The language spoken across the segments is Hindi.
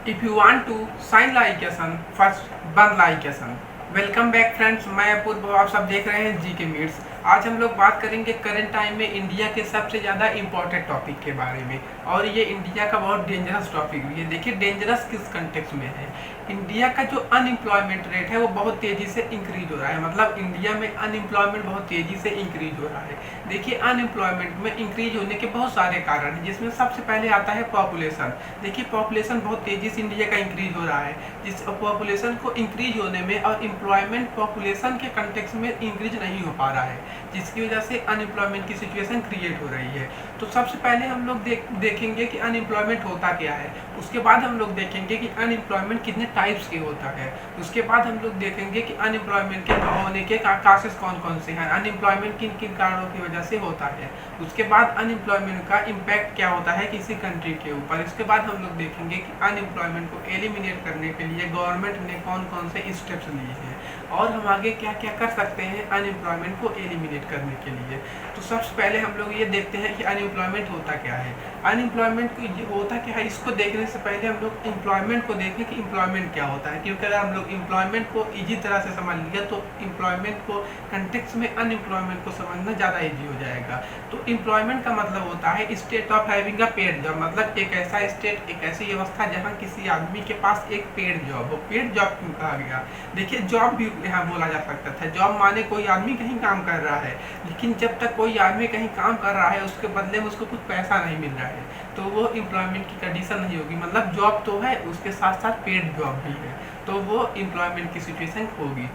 If you want to sign like a sun, first burn like a sun. Welcome back friends, मैं अपूर्व, आप सब देख रहे हैं जी के मीट्स। आज हम लोग बात करेंगे करंट टाइम में इंडिया के सबसे ज़्यादा इम्पोर्टेंट टॉपिक के बारे में, और ये इंडिया का बहुत डेंजरस टॉपिक भी है। देखिए डेंजरस किस कंटेक्स्ट में है। इंडिया का जो अनएम्प्लॉयमेंट रेट है वो बहुत तेज़ी से इंक्रीज हो रहा है, मतलब इंडिया में अनएम्प्लॉयमेंट बहुत तेज़ी से इंक्रीज हो रहा है। देखिए अनएम्प्लॉयमेंट में इंक्रीज होने के बहुत सारे कारण हैं, जिसमें सबसे पहले आता है पॉपुलेशन। देखिए पॉपुलेशन बहुत तेज़ी से इंडिया का इंक्रीज हो रहा है, जिस पॉपुलेशन को इंक्रीज होने में और एम्प्लॉयमेंट पॉपुलेशन के कंटेक्स्ट में इंक्रीज नहीं हो पा रहा है, जिसकी वजह से अनएम्प्लॉयमेंट की सिचुएशन क्रिएट हो रही है। तो सबसे पहले हम लोग देखेंगे कि अनएम्प्लॉयमेंट होता क्या है। उसके बाद हम लोग देखेंगे कि अनएम्प्लॉयमेंट कितने टाइप्स के होता है। उसके बाद हम लोग देखेंगे कि अनएम्प्लॉयमेंट के होने के कासेस कौन कौन से हैं, अनएम्प्लॉयमेंट किन किन कारणों की वजह से होता है। उसके बाद अनएम्प्लॉयमेंट का इम्पैक्ट क्या होता है किसी कंट्री के ऊपर। इसके बाद हम लोग देखेंगे कि अनएम्प्लॉयमेंट को एलिमिनेट करने के लिए गवर्नमेंट ने कौन कौन से स्टेप्स लिए हैं और हम आगे क्या क्या कर सकते हैं अनएम्प्लॉयमेंट को एलिमिनेट करने के लिए। तो सबसे पहले हम लोग ये देखते हैं कि अनएम्प्लॉयमेंट होता क्या है। अनएम्प्लॉयमेंट होता क्या है, इसको देखने से पहले हम लोग एम्प्लॉयमेंट को देखें कि एम्प्लॉयमेंट क्या होता है, क्योंकि अगर हम लोग एम्प्लॉयमेंट को ईजी तरह से समझ लिया तो एम्प्लॉयमेंट को कंटेक्स्ट में अनएम्प्लॉयमेंट को समझना ज़्यादा ईजी हो जाएगा। तो एम्प्लॉयमेंट का मतलब होता है state of having a paid job, मतलब एक ऐसा स्टेट, एक ऐसी व्यवस्था जहाँ किसी आदमी के पास एक पेड जॉब हो। पेड जॉब क्यों कहा गया? देखिए जॉब भी यहाँ बोला जा सकता था। जॉब माने कोई आदमी कहीं काम कर रहा है, लेकिन जब तक कोई आदमी कहीं काम कर रहा है उसके बदले में उसको कुछ पैसा नहीं मिल रहा है, तो वो एम्प्लॉयमेंट की कंडीशन नहीं होगी। मतलब जॉब तो है, उसके साथ साथ पेड जॉब भी है, तो वो एम्प्लॉयमेंट की सिचुएशन होगी।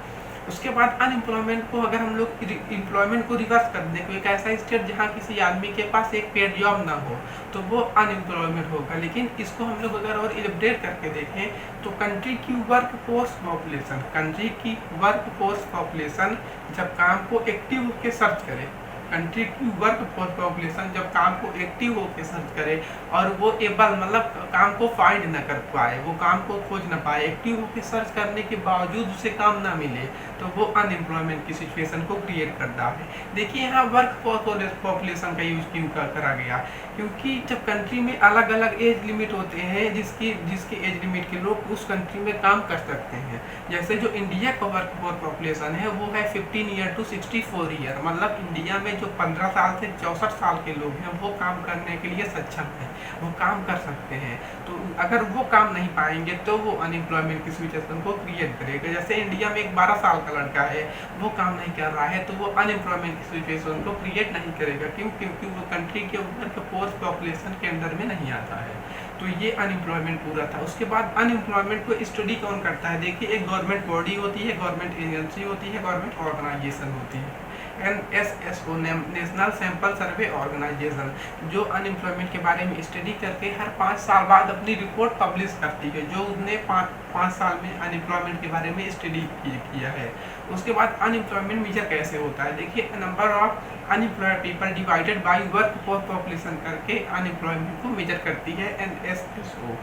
उसके बाद अनएम्प्लॉयमेंट को अगर हम लोग एम्प्लॉयमेंट को रिवर्स कर दें, कोई एक ऐसा स्टेट जहाँ किसी आदमी के पास एक पेड जॉब ना हो, तो वो अनएम्प्लॉयमेंट होगा। लेकिन इसको हम लोग अगर और इलिब्रेट करके देखें तो कंट्री की वर्क फोर्स पॉपुलेशन, कंट्री की वर्क फोर्स पॉपुलेशन जब काम को एक्टिव होकर सर्च करे, कंट्री की वर्क फोर्स पॉपुलेशन जब काम को एक्टिव होकर सर्च करे और वो एबल मतलब काम को फाइंड न कर पाए, वो काम को खोज न पाए, एक्टिव होकर सर्च करने के बावजूद उसे काम ना मिले, तो वो अनएम्प्लॉयमेंट की सिचुएशन को क्रिएट करता है। देखिए यहाँ वर्क फोर्स पॉपुलेशन का यूज क्यों करा गया, क्योंकि जब कंट्री में अलग अलग एज लिमिट होते हैं, जिसके एज लिमिट के लोग उस कंट्री में काम कर सकते हैं। जैसे जो इंडिया का वर्क फोर्स पॉपुलेशन है वो है 15 ईयर टू 64 ईयर, मतलब इंडिया में जो 15 साल से 64 साल के लोग हैं वो काम करने के लिए सक्षम हैं, वो काम कर सकते हैं। तो अगर वो काम नहीं पाएंगे तो वो अनएम्प्लॉयमेंट की सिचुएशन को क्रिएट करेगा। जैसे इंडिया में एक 12 साल का लड़का है, वो काम नहीं कर रहा है, तो वो अनएम्प्लॉयमेंट की सिचुएशन को क्रिएट नहीं करेगा। क्यों? क्योंकि वो कंट्री के वर्क फोर्स पॉपुलेशन के अंडर में नहीं आता है। तो ये अनएम्प्लॉयमेंट पूरा था। उसके बाद अनएम्प्लॉयमेंट को स्टडी कौन करता है? देखिए एक गवर्नमेंट बॉडी होती है, गवर्नमेंट एजेंसी होती है, गवर्नमेंट ऑर्गेनाइजेशन होती है, NSSO national sample survey organisation, जो अनएम्प्लॉयमेंट के बारे में स्टडी करके हर 5 साल बाद अपनी रिपोर्ट पब्लिश करती है, जो उसने 5 साल में अनएम्प्लॉयमेंट के बारे में स्टडी किया है। उसके बाद अनएम्प्लॉयमेंट मेजर कैसे होता है? देखिए number of unemployed people divided by work force population करके अनएम्प्लॉयमेंट को मेजर करती है NSSO।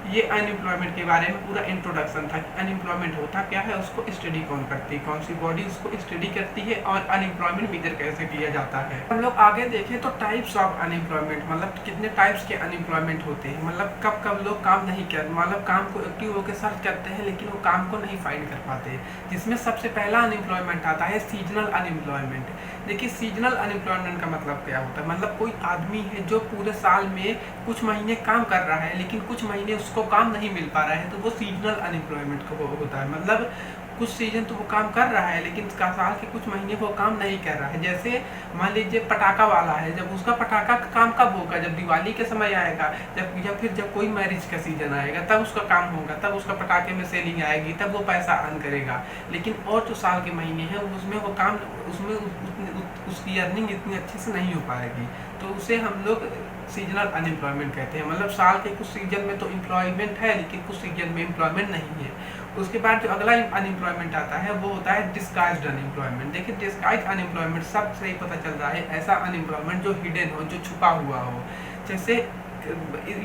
ये अनएम्प्लॉयमेंट के बारे में पूरा इंट्रोडक्शन था कि अनएम्प्लॉयमेंट होता क्या है, उसको स्टडी कौन करती है, कौन सी बॉडी उसको स्टडी करती है और अनएम्प्लॉयमेंट मेजर कैसे किया जाता है। हम लोग आगे देखें तो टाइप्स ऑफ अनएम्प्लॉयमेंट, मतलब कितने टाइप्स के अनएम्प्लॉयमेंट होते हैं, मतलब कब कब लोग काम नहीं कर, मतलब काम को एक्टिव होकर सर्च करते हैं लेकिन वो काम को नहीं फाइंड कर पाते। जिसमें सबसे पहला अनएम्प्लॉयमेंट आता है सीजनल अनएम्प्लॉयमेंट। देखिए सीजनल अनएम्प्लॉयमेंट का मतलब क्या होता है, मतलब कोई आदमी है जो पूरे साल में कुछ महीने काम कर रहा है लेकिन कुछ महीने उसको काम नहीं मिल पा रहा है, तो वो सीजनल अनएम्प्लॉयमेंट को होता है। मतलब कुछ सीजन तो वो काम कर रहा है लेकिन साल के कुछ महीने वो काम नहीं कर रहा है। जैसे मान लीजिए पटाखा वाला है, जब उसका पटाखा का काम कब होगा? जब दिवाली के समय आएगा, जब कोई मैरिज का सीजन आएगा तब उसका काम होगा, तब उसका पटाखे में सेलिंग आएगी, तब वो पैसा अर्न करेगा। लेकिन और जो साल के महीने हैं उसमें वो काम, उसमें उसकी अर्निंग इतनी अच्छे से नहीं हो पाएगी, तो उसे हम लोग सीजनल अनएम्प्लॉयमेंट कहते हैं। मतलब साल के कुछ सीजन में तो एम्प्लॉयमेंट है लेकिन कुछ सीजन में एम्प्लॉयमेंट नहीं है। उसके बाद जो अगला अनएम्प्लॉयमेंट आता है वो होता है डिस्गाइज्ड अनएम्प्लॉयमेंट। देखिए डिस्गाइज्ड अनएम्प्लॉयमेंट सबसे ही पता चल रहा है ऐसा अनएम्प्लॉयमेंट जो हिडन हो, जो छुपा हुआ हो। जैसे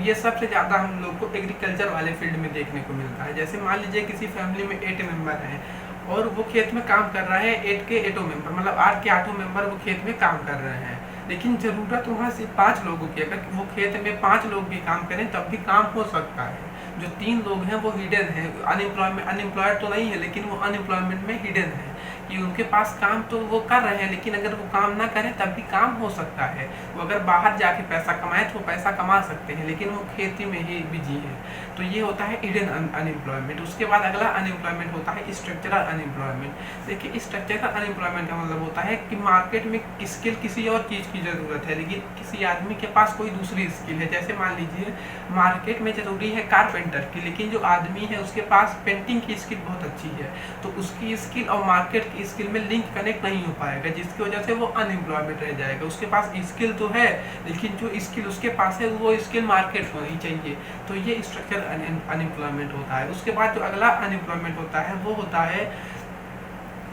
ये सबसे ज़्यादा हम लोग को एग्रीकल्चर वाले फील्ड में देखने को मिलता है। जैसे मान लीजिए किसी फैमिली में 8 मेंबर हैं और वो खेत में काम कर रहे हैं, 8 के 8 मेंबर, मतलब 8 के 8 मेंबर वो खेत में काम कर रहे हैं। लेकिन ज़रूरत वहाँ से 5 लोगों की, अगर वो खेत में 5 लोग भी काम करें तब भी काम हो सकता है। जो 3 लोग हैं वो हिडन है, अनएम्प्लॉयड तो नहीं है, लेकिन वो अनएम्प्लॉयमेंट में हिडन है कि उनके पास काम तो वो कर रहे हैं, लेकिन अगर वो काम ना करें तब भी काम हो सकता है। वो अगर बाहर जाके पैसा कमाएं तो वो पैसा कमा सकते हैं, लेकिन वो खेती में ही बिजी है। तो ये होता है हिडन अनएम्प्लॉयमेंट। उसके बाद अगला अनएम्प्लॉयमेंट होता है स्ट्रक्चरल अनएम्प्लॉयमेंट। देखिए स्ट्रक्चरल अनएम्प्लॉयमेंट का मतलब होता है कि मार्केट में स्किल किसी और चीज़ की ज़रूरत है, लेकिन किसी आदमी के पास कोई दूसरी स्किल है। जैसे मान लीजिए मार्केट में ज़रूरी है कारपेंटर की, लेकिन जो आदमी है उसके पास पेंटिंग की स्किल बहुत अच्छी है, तो उसकी स्किल और मार्केट की स्किल में लिंक कनेक्ट नहीं हो पाएगा, जिसकी वजह से वो अनएम्प्लॉयमेंट रह जाएगा। उसके पास स्किल तो है, लेकिन जो स्किल उसके पास है वो स्किल मार्केट को ही चाहिए। तो ये स्ट्रक्चर अनएम्प्लॉयमेंट होता है। उसके बाद जो अगला अनएम्प्लॉयमेंट होता है वो होता है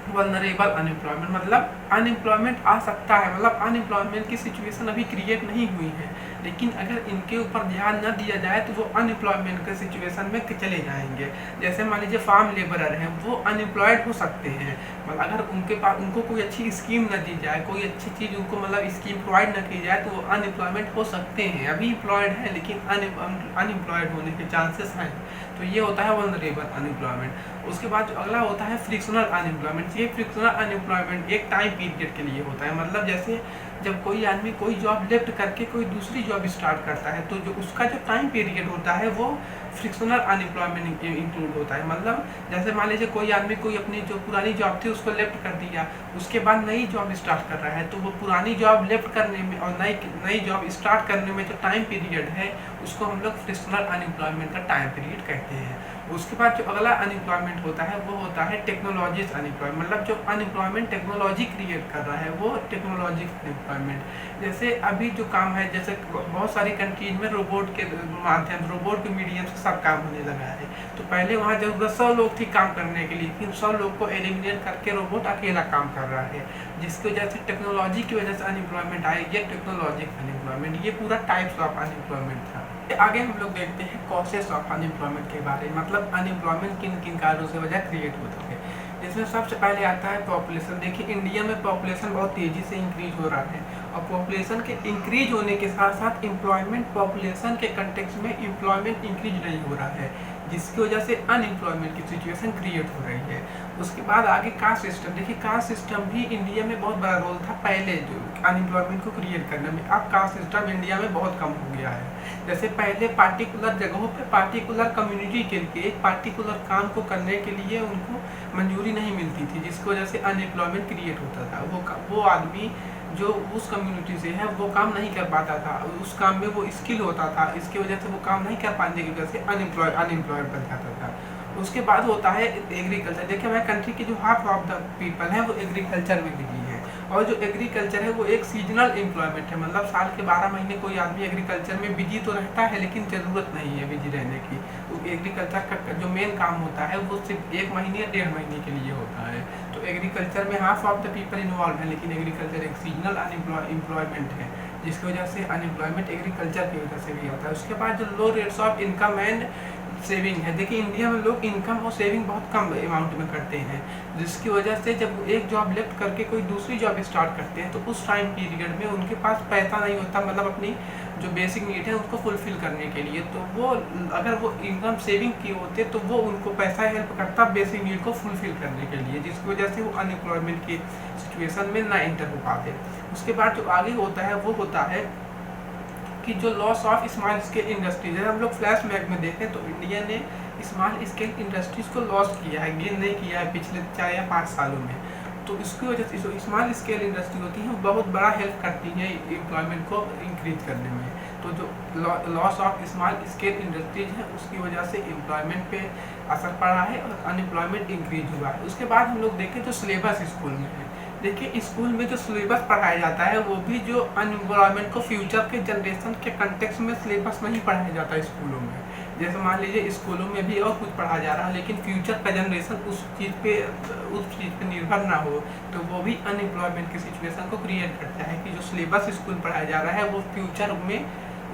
वल्नरेबल अनएम्प्लॉयमेंट। मतलब अनएम्प्लॉयमेंट आ सकता है, मतलब अनएम्प्लॉयमेंट की सिचुएशन अभी क्रिएट नहीं हुई है, लेकिन अगर इनके ऊपर ध्यान न दिया जाए तो वो अनएम्प्लॉयमेंट के सिचुएशन में चले जाएंगे। जैसे मान लीजिए फार्म लेबरर हैं, वो अनएम्प्लॉयड हो सकते हैं, मतलब अगर उनके पास उनको कोई अच्छी स्कीम न दी जाए, कोई अच्छी चीज़ उनको मतलब स्कीम प्रोवाइड न की जाए, तो वो अनएम्प्लॉयमेंट हो सकते हैं। अभी एम्प्लॉयड है लेकिन अनएम्प्लॉयड होने के चांसेस हैं। तो ये होता है वल्नरेबल अनएम्प्लॉयमेंट। उसके बाद जो अगला होता है फ्रिक्शनल अनएम्प्लॉयमेंट। ये फ्रिक्शनल अनएम्प्लॉयमेंट एक टाइम पीरियड के लिए होता है, मतलब जैसे जब कोई आदमी कोई जॉब लेफ्ट करके कोई दूसरी जॉब स्टार्ट करता है, तो जो उसका जो टाइम पीरियड होता है वो फ्रिक्शनल अनएम्प्लॉयमेंट इंक्लूड होता है। मतलब जैसे मान लीजिए कोई आदमी कोई अपनी जो पुरानी जॉब थी उसको लेफ्ट कर दिया, उसके बाद नई जॉब स्टार्ट कर रहा है, तो वो पुरानी जॉब लेफ्ट करने में और नई जॉब स्टार्ट करने में जो टाइम पीरियड है उसको हम लोग फ्रिक्शनल अनएम्प्लॉयमेंट का टाइम पीरियड कहते हैं। उसके बाद जो अगला अनएम्प्लॉयमेंट होता है वो होता है टेक्नोलॉजीज अनएम्प्लॉयमेंट। मतलब जो अनएम्प्लॉयमेंट टेक्नोलॉजी क्रिएट कर रहा है वो टेक्नोलॉजी अनएम्प्लॉयमेंट। जैसे अभी जो काम है, जैसे बहुत सारी कंट्रीज में रोबोट के माध्यम, रोबोट के मीडियम से सब काम होने लगा है। तो पहले वहाँ जरूरत 100 लोग थी काम करने के लिए, लेकिन 100 लोग को एलिमिनेट करके रोबोट अकेला काम कर रहा है, जिसकी वजह से टेक्नोलॉजी की वजह से अनएम्प्लॉयमेंट आई। ये टेक्नोलॉजी अनएम्प्लॉयमेंट, ये पूरा टाइप्स ऑफ अनएम्प्लॉयमेंट था। आगे हम लोग देखते हैं कॉसेस ऑफ अनएम्प्लॉयमेंट के बारे में, मतलब अनएम्प्लॉयमेंट किन किन कारणों से वजह क्रिएट होती है। इसमें सबसे पहले आता है पॉपुलेशन। देखिए इंडिया में पॉपुलेशन बहुत तेज़ी से इंक्रीज हो रहा है, और पॉपुलेशन के इंक्रीज होने के साथ साथ एम्प्लॉयमेंट पॉपुलेशन के कंटेक्स्ट में एम्प्लॉयमेंट इंक्रीज नहीं हो रहा है, जिसकी वजह से अनएम्प्लॉयमेंट की सिचुएशन क्रिएट हो रही है। उसके बाद आगे कास्ट सिस्टम। देखिए कास्ट सिस्टम भी इंडिया में बहुत बड़ा रोल था पहले जो अनएम्प्लॉयमेंट को क्रिएट करने में। अब कास्ट सिस्टम इंडिया में बहुत कम हो गया है। जैसे पहले पार्टिकुलर जगहों पे पार्टिकुलर कम्युनिटी के लिए एक पार्टिकुलर काम को करने के लिए उनको मंजूरी नहीं मिलती थी, जिसकी वजह से अनएम्प्लॉयमेंट क्रिएट होता था। वो आदमी जो उस कम्युनिटी से है वो काम नहीं कर पाता था, उस काम में वो स्किल होता था, इसकी वजह से वो काम नहीं कर पाने की वजह से अनएम्प्लॉयड बन जाता था। उसके बाद होता है एग्रीकल्चर। देखिए हमारे कंट्री की जो हाफ ऑफ द पीपल है वो एग्रीकल्चर में बिजी है, और जो एग्रीकल्चर है वो एक सीजनल एम्प्लॉयमेंट है, मतलब साल के 12 महीने कोई आदमी एग्रीकल्चर में बिजी तो रहता है, लेकिन ज़रूरत नहीं है बिजी रहने की। तो एग्रीकल्चर का जो मेन काम होता है वो सिर्फ 1 महीने या 1.5 महीने के लिए होता है। तो एग्रीकल्चर में half of the people involve है, लेकिन एग्रीकल्चर एक सीजनल एम्प्लॉयमेंट है, जिसकी वजह से अनएम्प्लॉयमेंट एग्रीकल्चर की वजह से भी होता है। उसके बाद जो low rates of income and saving है। देखिए इंडिया में लोग इनकम और सेविंग बहुत कम अमाउंट में करते हैं, जिसकी वजह से जब एक जॉब लेफ्ट करके कोई दूसरी जॉब स्टार्ट करते हैं तो उस टाइम पीरियड में उनके पास पैसा नहीं होता, मतलब अपनी जो बेसिक नीड है उसको फुलफिल करने के लिए। तो वो अगर वो इनकम सेविंग किए होते तो वो उनको पैसा हेल्प करता बेसिक नीड को फुलफिल करने के लिए, जिसकी वजह से वो अनएम्प्लॉयमेंट की सिचुएशन में ना एंटर हो पाते। उसके बाद जो आगे होता है वो होता है कि जो loss of small scale industries है। हम लोग फ्लैश बैक में देखें तो इंडिया ने स्मॉल स्केल इंडस्ट्रीज को लॉस किया है, गेन नहीं किया है पिछले 4 या 5 सालों में। तो इसकी वजह से जो स्मॉल स्केल इंडस्ट्री होती है वो बहुत बड़ा हेल्प करती है एम्प्लॉयमेंट को इंक्रीज करने में। तो जो loss of small scale industries है उसकी वजह से एम्प्लॉयमेंट पे असर पड़ा है और अनएम्प्लॉयमेंट इंक्रीज हुआ है। उसके बाद हम लोग देखें जो सिलेबस स्कूल में है। देखिए स्कूल में जो सिलेबस पढ़ाया जाता है वो भी जो अनएम्प्लॉयमेंट को फ्यूचर के जनरेशन के कंटेक्स्ट में सिलेबस नहीं पढ़ाया जाता है स्कूलों में। जैसे मान लीजिए स्कूलों में भी और कुछ पढ़ाया जा रहा है, लेकिन फ्यूचर का जनरेशन उस चीज़ पे निर्भर ना हो, तो वो भी अनएम्प्लॉयमेंट की सिचुएशन को क्रिएट करता है कि जो सिलेबस स्कूल पढ़ाया जा रहा है वो फ्यूचर में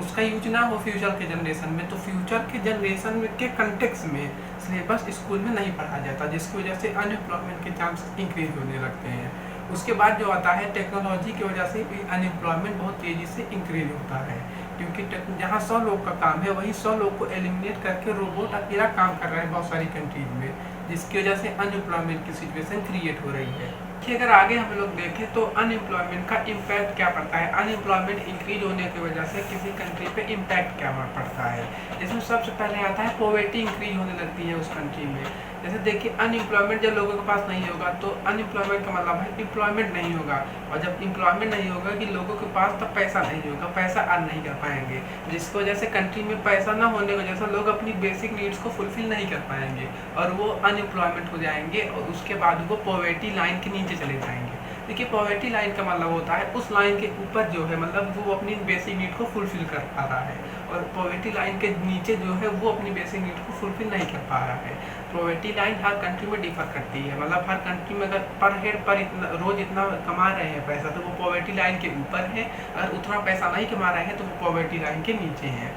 उसका यूज ना हो फ्यूचर के जनरेशन में। तो फ्यूचर के जनरेशन के कंटेक्स्ट में सिलेबस स्कूल में नहीं पढ़ा जाता, जिसकी वजह से अनएम्प्लॉयमेंट के चांस इंक्रीज होने लगते हैं। उसके बाद जो आता है टेक्नोलॉजी की वजह से भी अनएम्प्लॉयमेंट बहुत तेज़ी से इंक्रीज होता है, क्योंकि जहाँ 100 लोग का काम है वहीं 100 लोग को एलिमिनेट करके रोबोट अकेला काम कर रहा है बहुत सारी कंट्रीज में, जिसकी वजह से अनएम्प्लॉयमेंट की सिचुएशन क्रिएट हो रही है। कि अगर आगे हम लोग देखें तो अनएम्प्लॉयमेंट का इम्पैक्ट क्या पड़ता है, अनएम्प्लॉयमेंट इंक्रीज होने की वजह से किसी कंट्री पे इम्पैक्ट क्या पड़ता है। इसमें सबसे पहले आता है पॉवर्टी इंक्रीज होने लगती है उस कंट्री में। जैसे देखिए अनएम्प्लॉयमेंट जब लोगों के पास नहीं होगा तो अनएम्प्लॉयमेंट का मतलब है एम्प्लॉयमेंट नहीं होगा, और जब एम्प्लॉयमेंट नहीं होगा कि लोगों के पास तब पैसा नहीं होगा, पैसा अर्न नहीं कर पाएंगे, जिसकी वजह से कंट्री में पैसा ना होने की वजह से लोग अपनी बेसिक नीड्स को फुलफिल नहीं कर पाएंगे और वो अनएम्प्लॉयमेंट हो जाएंगे, और उसके बाद वो पॉवर्टी लाइन के नीचे चले जाएंगे। देखिए पॉवर्टी लाइन का मतलब होता है उस लाइन के ऊपर जो है मतलब वो अपनी बेसिक नीड को फुलफिल कर पा रहा है, और पॉवर्टी लाइन के नीचे जो है वो अपनी बेसिक नीड को फुलफिल नहीं कर पा रहा है। पॉवर्टी लाइन हर कंट्री में डिफर करती है, मतलब हर कंट्री में अगर पर हेड पर इतना रोज इतना कमा रहे हैं पैसा तो वो पॉवर्टी लाइन के ऊपर है, अगर उतना पैसा नहीं कमा रहे हैं तो वो पॉवर्टी लाइन के नीचे हैं।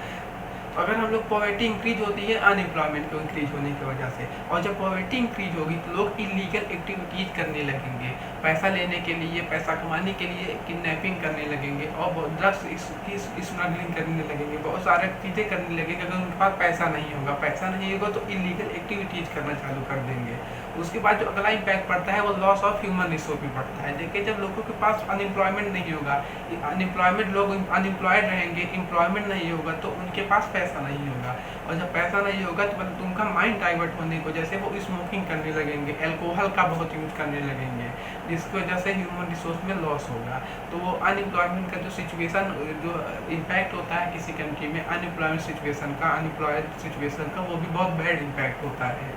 अगर हम लोग पॉवर्टी इंक्रीज होती है अनएम्प्लॉयमेंट को इंक्रीज होने की वजह से, और जब पॉवर्टी इंक्रीज होगी तो लोग इलीगल एक्टिविटीज़ करने लगेंगे, पैसा लेने के लिए, पैसा कमाने के लिए किडनैपिंग करने लगेंगे और ड्रग्स की स्मगलिंग करने लगेंगे, बहुत सारे चीज़ें करने लगेंगे। अगर उनके पास पैसा नहीं होगा तो इलीगल एक्टिविटीज़ करना चालू कर देंगे। उसके बाद जो अगला इम्पैक्ट पड़ता है वो लॉस ऑफ ह्यूमन रिसोर्स भी पड़ता है। देखिए जब लोगों के पास अनएम्प्लॉयमेंट नहीं होगा, अनएम्प्लॉयमेंट लोग अनएम्प्लॉयड रहेंगे, एम्प्लॉयमेंट नहीं होगा तो उनके पास पैसा नहीं होगा, और जब पैसा नहीं होगा तो मतलब उनका माइंड डाइवर्ट होने की वजह से वो स्मोकिंग करने लगेंगे, अल्कोहल का बहुत यूज करने लगेंगे, जिसकी वजह से ह्यूमन रिसोर्स में लॉस होगा। तो वो अनएम्प्लॉयमेंट का जो सिचुएशन जो इम्पैक्ट होता है किसी कंट्री में अनएम्प्लॉयमेंट सिचुएशन का, अनएम्प्लॉयड सिचुएशन का, वो भी बहुत बैड इम्पैक्ट होता है।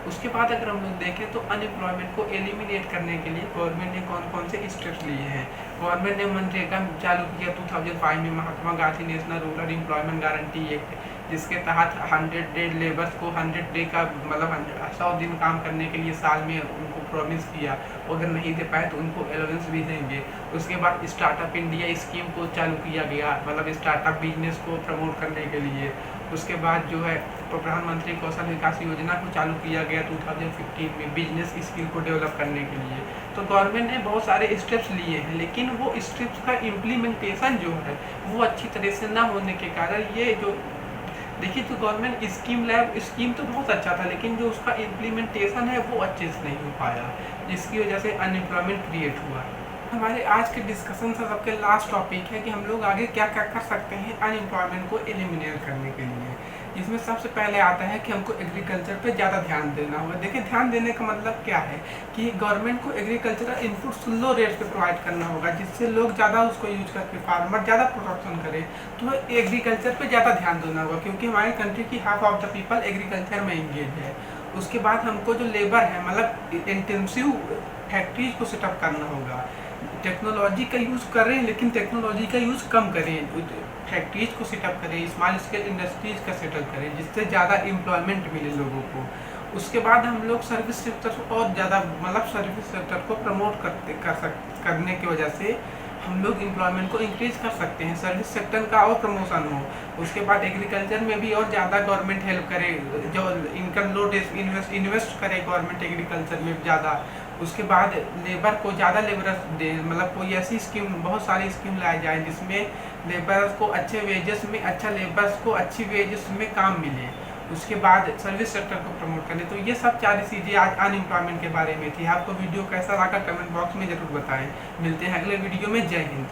उसके बाद अगर हम लोग देखें तो अनएम्प्लॉयमेंट को एलिमिनेट करने के लिए गवर्नमेंट ने कौन कौन से स्टेप्स लिए हैं। गवर्नमेंट ने मनरेगा चालू किया 2005 में, Mahatma Gandhi national rural employment guarantee act, जिसके तहत 100 डे लेबर्स को 100 डे का मतलब 100 दिन काम करने के लिए साल में उनको प्रॉमिस किया, अगर नहीं दे पाए तो उनको एलोवेंस भी देंगे। उसके बाद स्टार्टअप इंडिया स्कीम को चालू किया गया, मतलब स्टार्टअप बिजनेस को प्रमोट करने के लिए। उसके बाद जो है प्रधानमंत्री कौशल विकास योजना को चालू किया गया 2015 में बिजनेस स्किल को डेवलप करने के लिए। तो गवर्नमेंट ने बहुत सारे स्टेप्स लिए हैं, लेकिन वो स्टेप्स का इम्प्लीमेंटेशन जो है वो अच्छी तरह से ना होने के कारण ये जो देखिए तो गवर्नमेंट स्कीम तो बहुत अच्छा था, लेकिन जो उसका इम्प्लीमेंटेशन है वो अच्छे से नहीं हो पाया, जिसकी वजह से अनएम्प्लॉयमेंट क्रिएट हुआ। हमारे आज के डिस्कशन का सबके लास्ट टॉपिक है कि हम लोग आगे क्या क्या कर सकते हैं अनएम्प्लॉयमेंट को एलिमिनेट करने के लिए। इसमें सबसे पहले आता है कि हमको एग्रीकल्चर पे ज़्यादा ध्यान देना होगा। देखिए ध्यान देने का मतलब क्या है कि गवर्नमेंट को एग्रीकल्चरल इनपुट्स लो रेट पे प्रोवाइड करना होगा, जिससे लोग ज़्यादा उसको यूज करके फार्मर ज़्यादा प्रोडक्शन करे। तो एग्रीकल्चर पे ज़्यादा ध्यान देना होगा, क्योंकि हमारी कंट्री की half of the people agriculture में इंगेज है। उसके बाद हमको जो लेबर है मतलब इंटेंसिव फैक्ट्रीज को सेटअप करना होगा। टेक्नोलॉजी का यूज़ करें लेकिन टेक्नोलॉजी का यूज़ कम करें, फैक्ट्रीज को सेटअप करें, स्मॉल स्केल इंडस्ट्रीज का सेटअप करें, जिससे ज़्यादा एम्प्लॉयमेंट मिले लोगों को। उसके बाद हम लोग सर्विस सेक्टर को और ज़्यादा मतलब सर्विस सेक्टर को प्रमोट करने की वजह से हम लोग एम्प्लॉयमेंट को इंक्रीज कर सकते हैं, सर्विस सेक्टर का और प्रमोशन हो। उसके बाद एग्रीकल्चर में भी और ज़्यादा गवर्नमेंट हेल्प करे, जो इनकम लो इन्वेस्ट करे गवर्नमेंट एग्रीकल्चर में ज़्यादा। उसके बाद लेबर को ज़्यादा लेबरस दे, मतलब कोई ऐसी स्कीम, बहुत सारी स्कीम लाई जाए जिसमें लेबर्स को अच्छे वेजेस में, अच्छा लेबर्स को अच्छी वेजेस में काम मिले। उसके बाद सर्विस सेक्टर को प्रमोट करने। तो ये सब सारी चीज़ें आज अनएम्प्लॉयमेंट के बारे में थी। आपको वीडियो कैसा लगा कमेंट बॉक्स में ज़रूर बताएं। मिलते हैं अगले वीडियो में। जय हिंद।